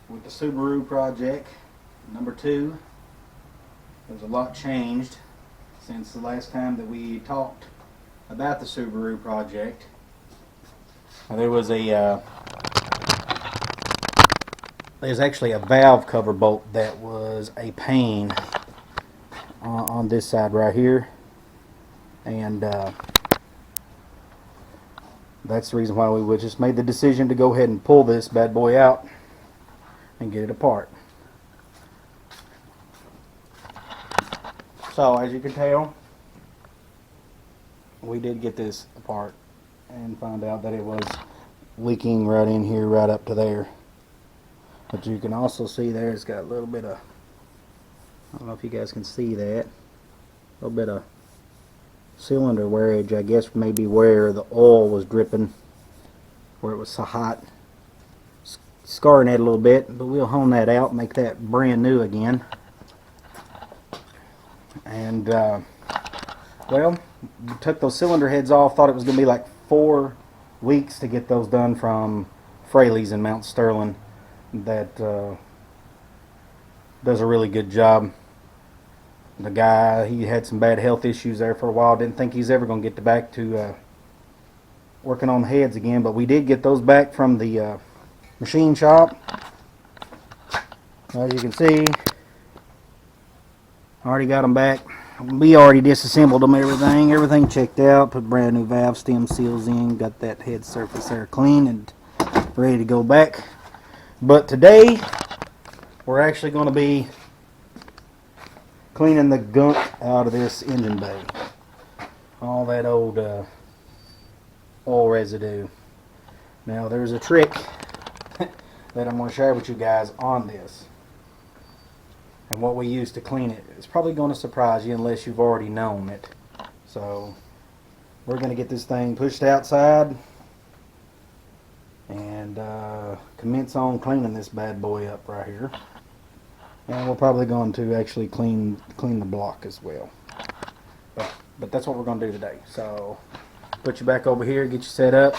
with the Subaru project number 2. There's a lot changed since the last time that we talked about the Subaru project. There was there's actually a valve cover bolt that was a pain on this side right here, and that's the reason why we just made the decision to go ahead and pull this bad boy out and get it apart. So as you can tell, we did get this apart and found out that it was leaking right in here, right up to there. But you can also see there it's got a little bit of, I don't know if you guys can see that, a little bit of cylinder wearage, I guess maybe where the oil was dripping, where it was so hot. Scarring it a little bit, but we'll hone that out, make that brand new again. And well, we took those cylinder heads off, thought it was going to be like 4 weeks to get those done from Fraley's in Mount Sterling. That does a really good job. The guy, he had some bad health issues there for a while, didn't think he's ever going to get back to working on the heads again, but we did get those back from the machine shop. As you can see, already got them back. We already disassembled them, everything checked out, put brand new valve stem seals in, got that head surface there clean and ready to go back. But today we're actually going to be cleaning the gunk out of this engine bay, all that old oil residue. Now there's a trick that I'm going to share with you guys on this, and what we use to clean it. It's probably going to surprise you unless you've already known it. So we're going to get this thing pushed outside and commence on cleaning this bad boy up right here. And we're probably going to actually clean the block as well. But that's what we're going to do today. So put you back over here, get you set up,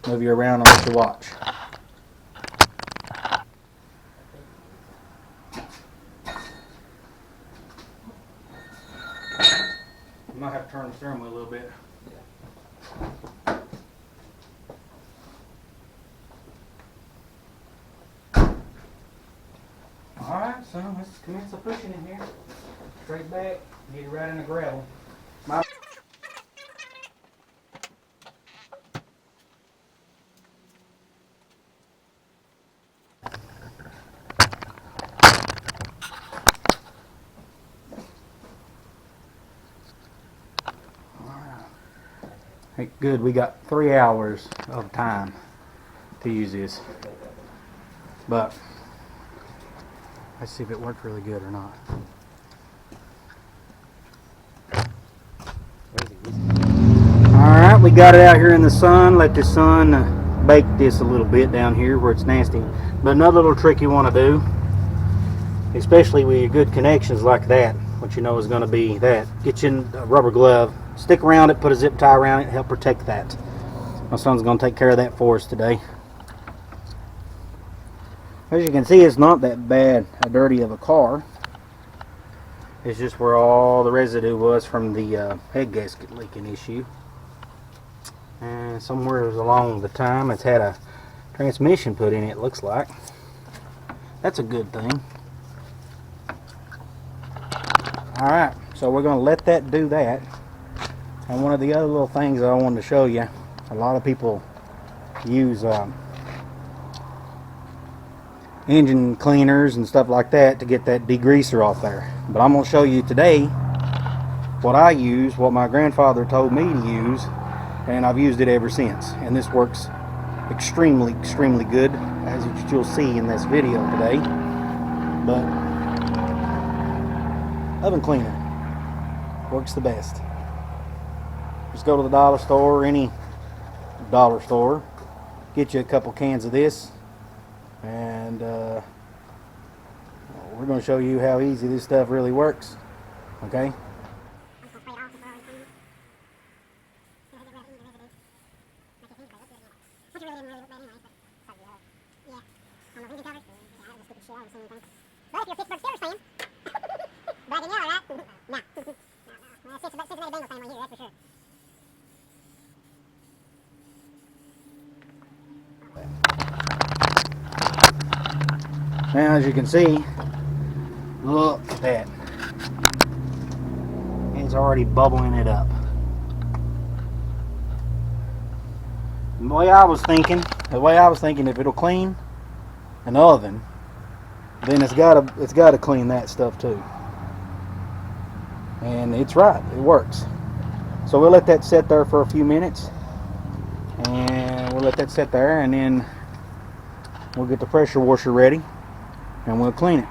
move you around and let you watch. I might have to turn the steering wheel a little bit. Alright, so let's commence the pushing in here. Straight back, get it right in the gravel. Hey, good, we got 3 hours of time to use this. But let's see if it worked really good or not. Alright, we got it out here in the sun. Let the sun bake this a little bit down here where it's nasty. But another little trick you want to do, especially with your good connections like that, what you know is going to be that, get you a rubber glove, stick around it, put a zip tie around it, help protect that. My son's going to take care of that for us today. As you can see, it's not that bad a dirty of a car. It's just where all the residue was from the head gasket leaking issue. And somewhere along the time it's had a transmission put in it, looks like. That's a good thing. Alright, so we're going to let that do that. And one of the other little things that I wanted to show you, a lot of people use engine cleaners and stuff like that to get that degreaser off there. But I'm going to show you today what I use, what my grandfather told me to use, and I've used it ever since. And this works extremely good, as you'll see in this video today. But oven cleaner works the best. Just go to the dollar store, or any dollar store, get you a couple cans of this, and we're going to show you how easy this stuff really works. Okay? Well, if you're a Pittsburgh Steelers fan, black and yellow, right? No. Well, Cincinnati Bengals fan right here, that's for sure. Now, as you can see, look at that. It's already bubbling it up. The way I was thinking, if it'll clean an oven, then it's gotta clean that stuff too. And it's right, it works. So we'll let that sit there for a few minutes, and we'll let that sit there, and then we'll get the pressure washer ready, and we'll clean it.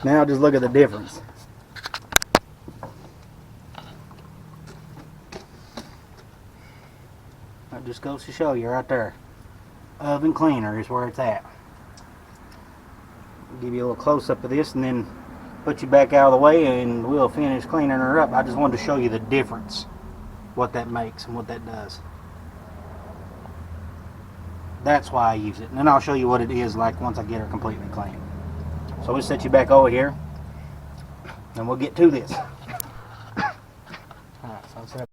Now just look at the difference. That just goes to show you right there. Oven cleaner is where it's at. I'll give you a little close up of this and then put you back out of the way and we'll finish cleaning her up. I just wanted to show you the difference, what that makes and what that does. That's why I use it. And then I'll show you what it is like once I get her completely clean. So we'll set you back over here and we'll get to this. Alright, so I'll set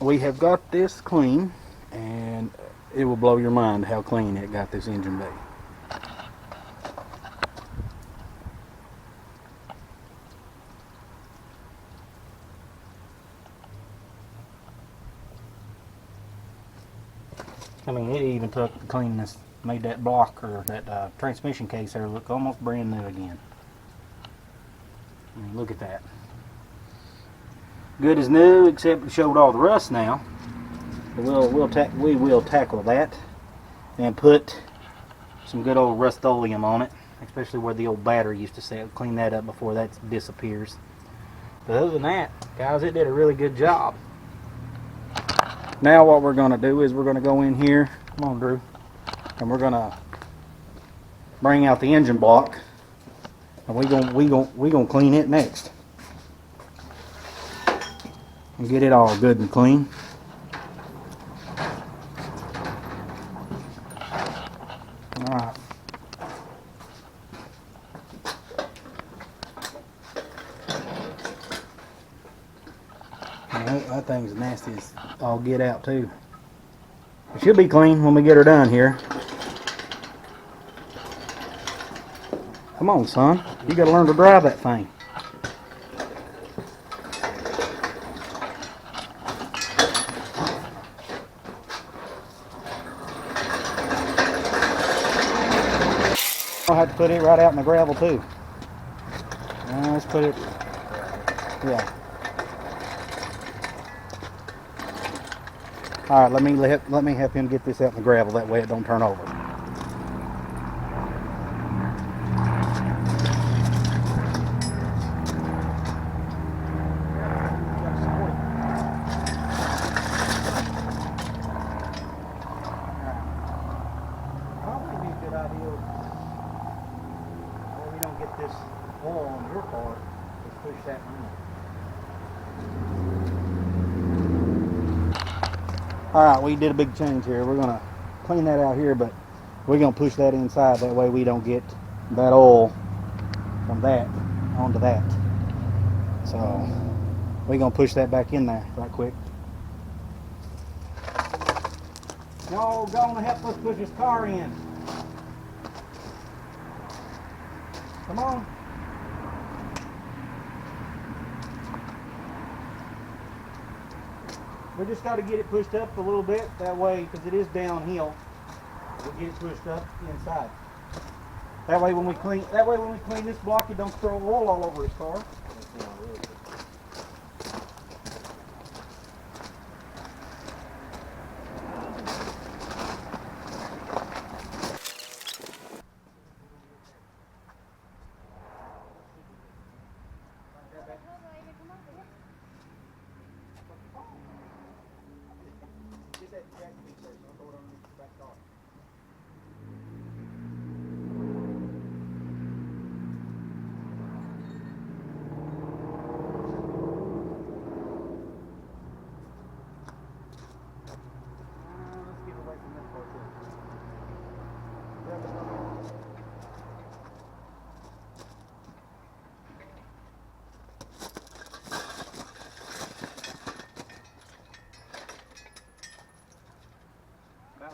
we have got this clean, and it will blow your mind how clean it got this engine bay. I mean, it even took the cleanness, made that block or that transmission case there look almost brand new again. I mean, look at that. Good as new, except it showed all the rust now. But we will tackle that and put some good old Rust-Oleum on it, especially where the old battery used to sit. Clean that up before that disappears. But other than that, guys, it did a really good job. Now what we're going to do is we're going to go in here. Come on, Drew. And we're going to bring out the engine block, and we gonna clean it next. And get it all good and clean. Alright. That thing's nasty as all get out too. It should be clean when we get her done here. Come on, son. You gotta learn to drive that thing. I'll have to put it right out in the gravel too. Let's put it, yeah. All right, let me help him get this out in the gravel. That way it don't turn over. This oil on your part, let's push that one. Alright, we did a big change here. We're going to clean that out here, but We're gonna push that inside. That way we don't get that oil from that onto that. So we're gonna push that back in there right quick. Y'all gonna help us push this car in. Come on. We just got to get it pushed up a little bit. That way, because it is downhill, we'll get it pushed up inside. That way when we clean this block, it don't throw oil all over his car.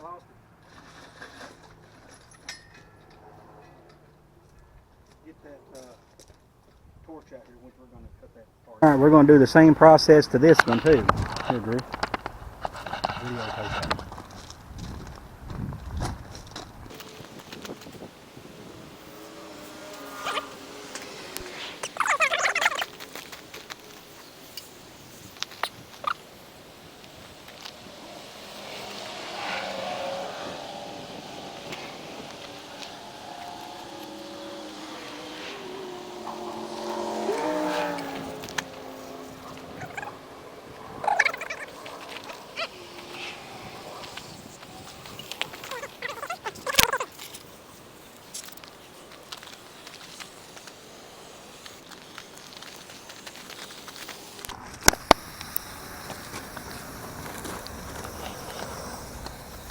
Lost it. Get that torch out here, which we're going to cut that part. All right, we're going to do the same process to this one too. Here, Drew. Video take that.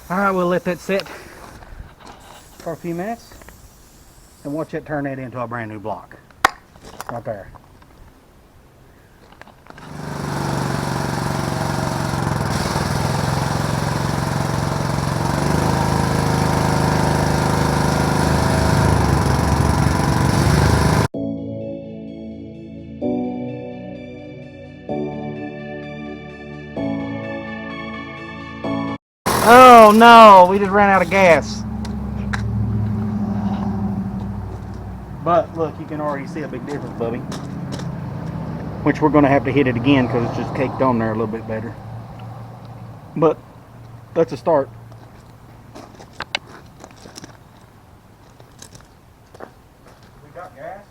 All right, we'll let that sit for a few minutes and watch it turn that into a brand new block. Right there. Oh no, we just ran out of gas. But look, you can already see a big difference, Bubby. Which we're going to have to hit it again because it's just caked on there a little bit better. But that's a start. We got gas?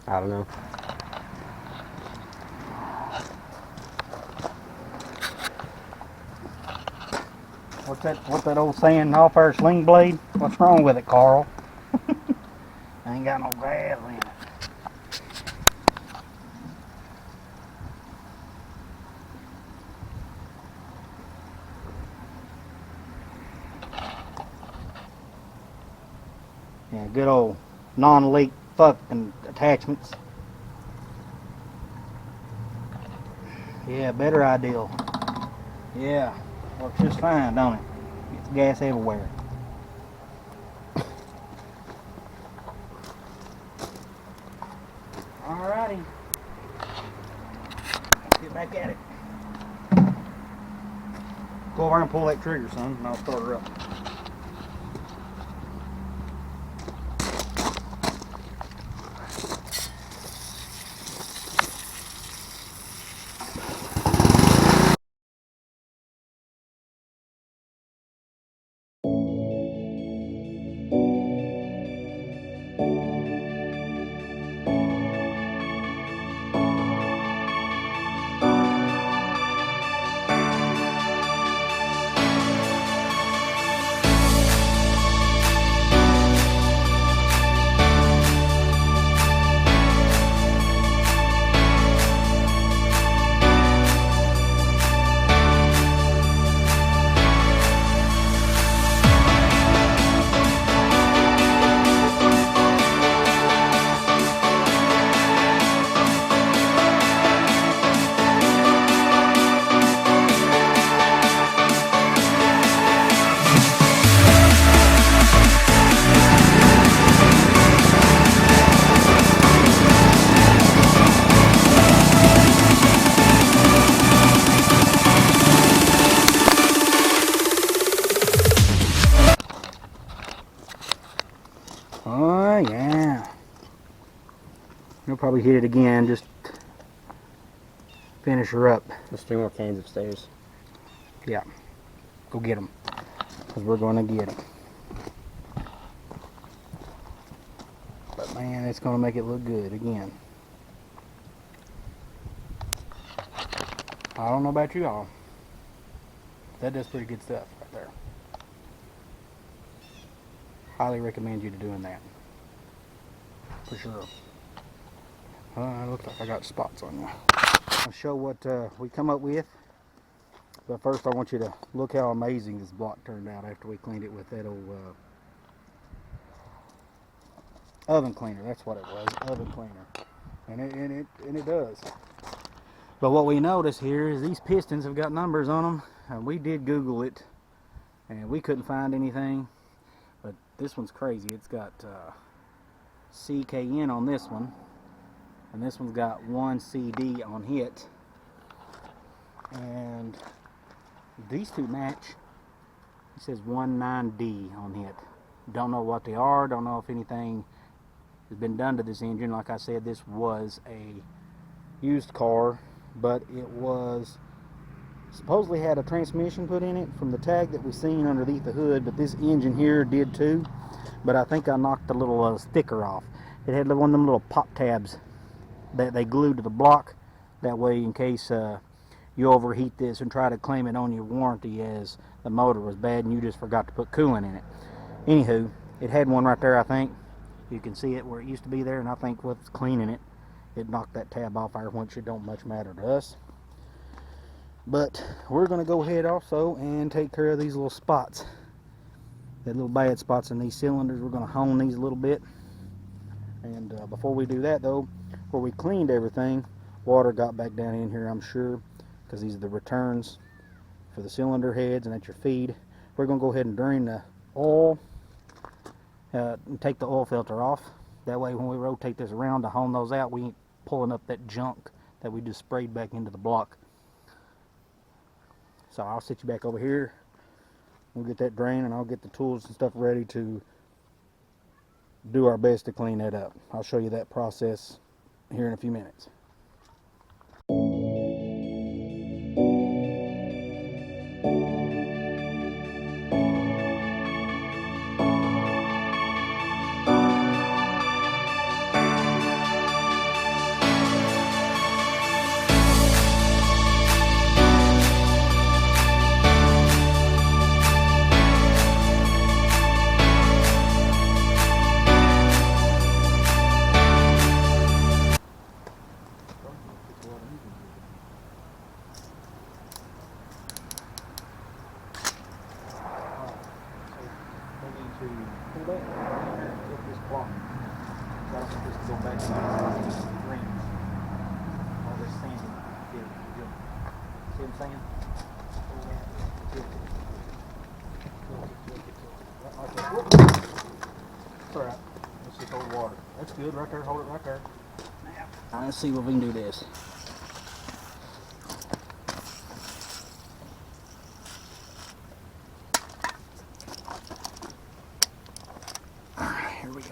I don't know. What's that old saying, off our sling blade? What's wrong with it, Carl? I ain't got no gas in it. Yeah, good old non-leak fucking attachments. Yeah, better ideal. Yeah, works just fine, don't it? Gets gas everywhere. Alrighty. Let's get back at it. Go over and pull that trigger, son, and I'll start her up. Oh, yeah. You'll probably hit it again, just finish her up. There's 3 more cans upstairs. Yeah. Go get them. Because we're going to get them. But man, it's going to make it look good again. I don't know about you all. That does pretty good stuff right there. Highly recommend you to doing that. For sure. It looks like I got spots on you. I'll show what we come up with. But first I want you to look how amazing this block turned out after we cleaned it with that old oven cleaner. That's what it was, oven cleaner. And it does. But what we notice here is these pistons have got numbers on them. And we did Google it and we couldn't find anything. But this one's crazy. It's got CKN on this one. And this one's got 1CD on it. And these two match. It says 19D on it. Don't know what they are. Don't know if anything has been done to this engine. Like I said, this was a used car, but it was supposedly had a transmission put in it from the tag that we seen underneath the hood, but this engine here did too. But I think I knocked the little sticker off. It had one of them little pop tabs that they glued to the block. That way, in case you overheat this and try to claim it on your warranty as the motor was bad and you just forgot to put coolant in it. Anywho, it had one right there, I think. You can see it where it used to be there, and I think with cleaning it, it knocked that tab off there, which it don't much matter to us. But we're going to go ahead also and take care of these little spots. The little bad spots in these cylinders. We're going to hone these a little bit. And before we do that though, where we cleaned everything, water got back down in here, I'm sure, because these are the returns for the cylinder heads, and that's your feed. We're going to go ahead and drain the oil and take the oil filter off. That way when we rotate this around to hone those out, we ain't pulling up that junk that we just sprayed back into the block. So I'll sit you back over here. We'll get that drained, and I'll get the tools and stuff ready to do our best to clean that up. I'll show you that process here in a few minutes. Alright, let's just hold water. That's good right there, hold it right there. Now, let's see what we can do this. Alright, here we go.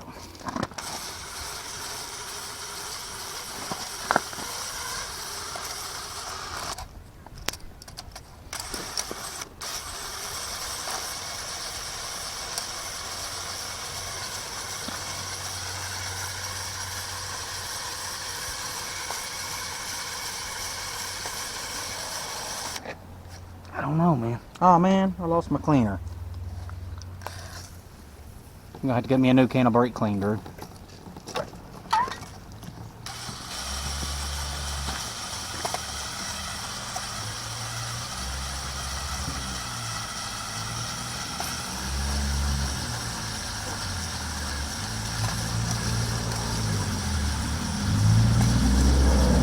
I don't know, man. Oh man, I lost my cleaner. You're gonna have to get me a new can of brake clean, Drew.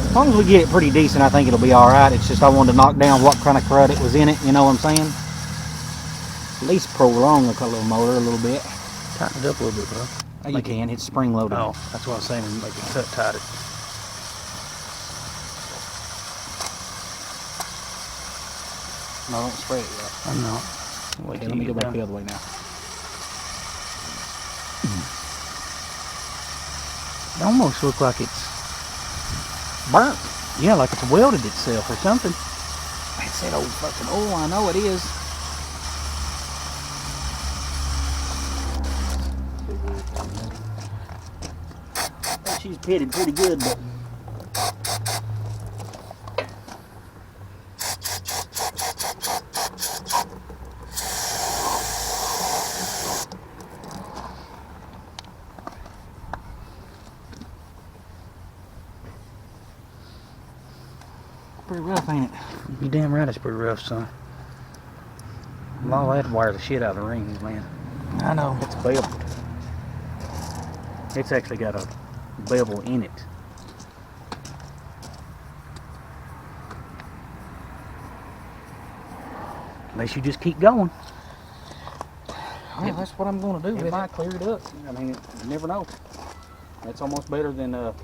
As long as we get it pretty decent, I think it'll be alright. It's just I wanted to knock down what kind of crud it was in it, you know what I'm saying? At least prolong the little motor a little bit. Tighten it up a little bit, bro. You can, it's spring loaded. Oh, that's what I was saying, make it cut tighter. No, don't spray it yet. I'm not. Okay, let me go back the other way now. It almost looks like it's Burnt. yeah, like it's welded itself or something. It's that old fucking oil. I know it is. She's pitted pretty good, but pretty rough, ain't it? You damn right it's pretty rough, son. All I had to wire the shit out of the rings, man. I know. It's beveled. It's actually got a bevel in it. Unless you just keep going. Well, that's what I'm going to do. It With might it. clear it up. I mean, you never know. That's almost better than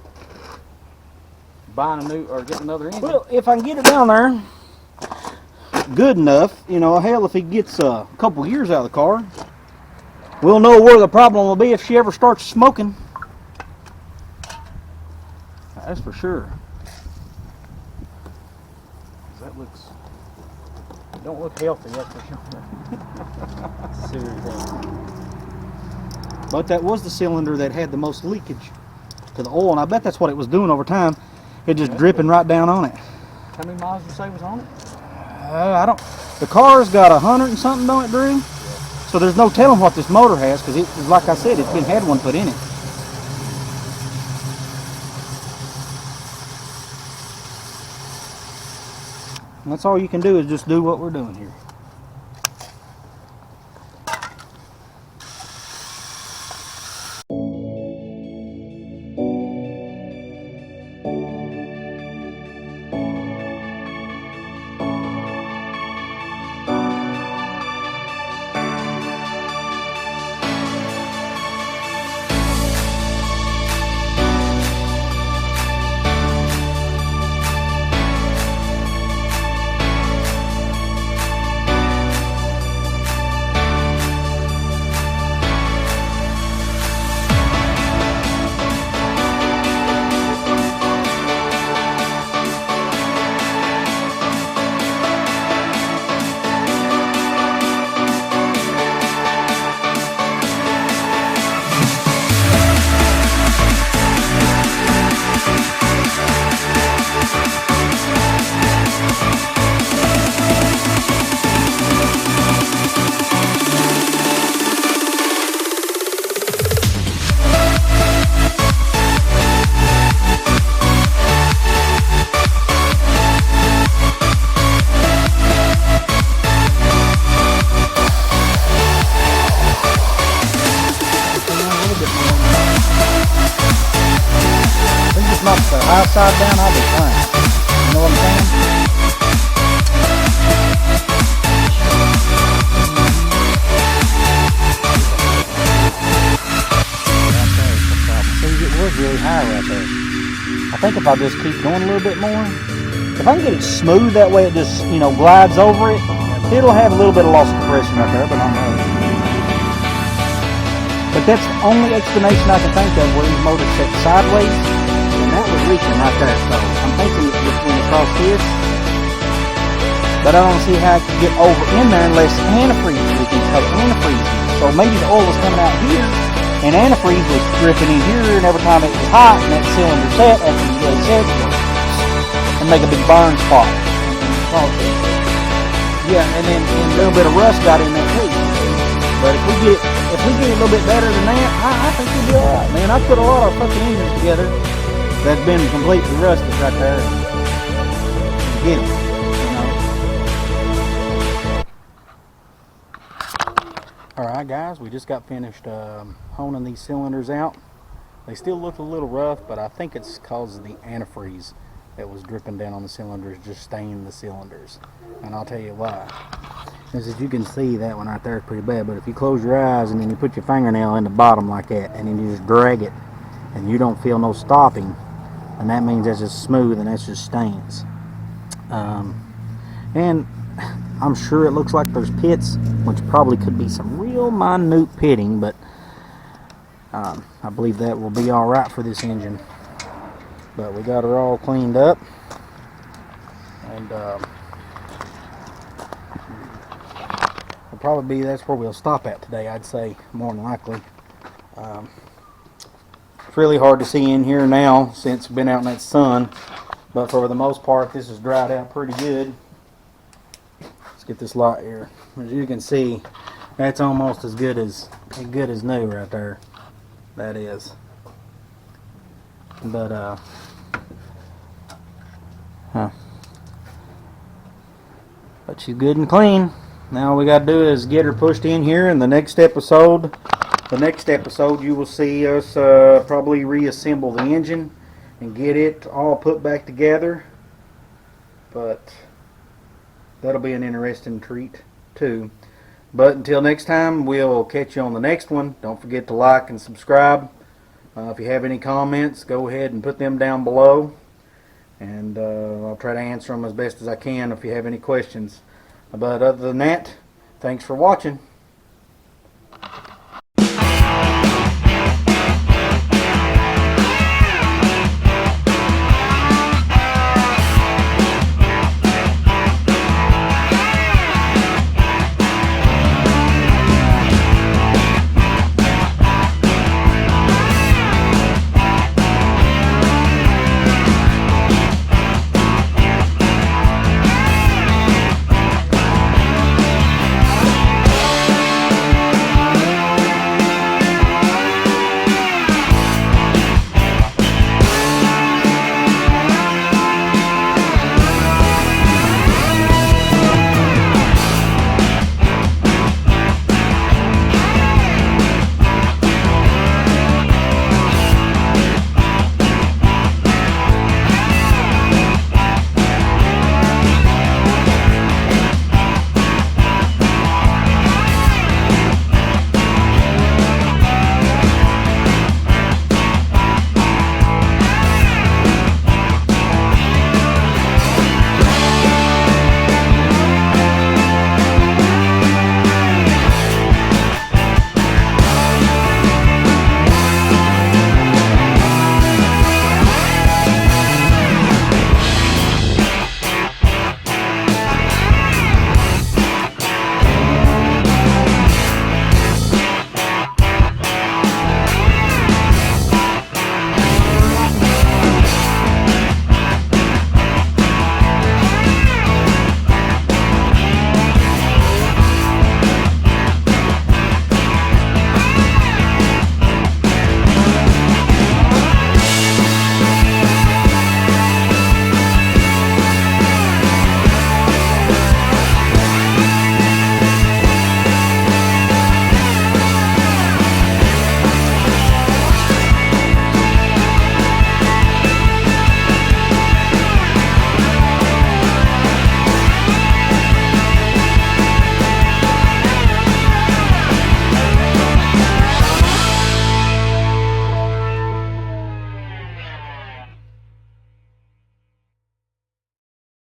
buying a new or getting another engine. Well, if I can get it down there good enough, you know, hell, if he gets a couple years out of the car, we'll know where the problem will be if she ever starts smoking. That's for sure. That looks don't look healthy, that's for sure. Seriously. But that was the cylinder that had the most leakage to the oil, and I bet that's what it was doing over time. It just dripping right down on it. How many miles did you say was on it? I don't. The car's got 100 and something on it, Drew. So there's no telling what this motor has, because it, like I said, it's been had one put in it. And that's all you can do is just do what we're doing here. Upside down, I'll be fine. You know what I'm saying? See, it was really high right there. I think if I just keep going a little bit more, if I can get it smooth, that way it just, you know, glides over it, it'll have a little bit of loss of compression right there, but not much. But that's the only explanation I can think of where these motors set sideways. And that was leaking right there, so I'm thinking it just went across this. But I don't see how I could get over in there unless antifreeze is leaking, because antifreeze. So maybe the oil was coming out here, and antifreeze was dripping in here, and every time it was hot, and that cylinder set, after you really set, and make a big burn spot. Yeah, and then a little bit of rust got in there too. But if we get it a little bit better than that, I think we'll be alright, man. I put a lot of fucking engines together that's been completely rusted right there. Get it, you know. Alright guys, we just got finished honing these cylinders out. They still look a little rough, but I think it's because of the antifreeze that was dripping down on the cylinders, just staining the cylinders. And I'll tell you why. As you can see, that one right there is pretty bad, but if you close your eyes and then you put your fingernail in the bottom like that, and then you just drag it, and you don't feel no stopping, and that means that's just smooth and that's just stains. And I'm sure it looks like there's pits, which probably could be some real minute pitting, but I believe that will be alright for this engine. But we got her all cleaned up. And it'll probably be, that's where we'll stop at today, I'd say, more than likely. It's really hard to see in here now since we've been out in that sun. But for the most part, this has dried out pretty good. Let's get this light here. As you can see, that's almost as good as new right there. That is. But but she's good and clean. Now all we got to do is get her pushed in here, and the next episode you will see us probably reassemble the engine and get it all put back together. But that'll be an interesting treat too. But until next time, we'll catch you on the next one. Don't forget to like and subscribe. If you have any comments, go ahead and put them down below, and I'll try to answer them as best as I can if you have any questions. But other than that, thanks for watching.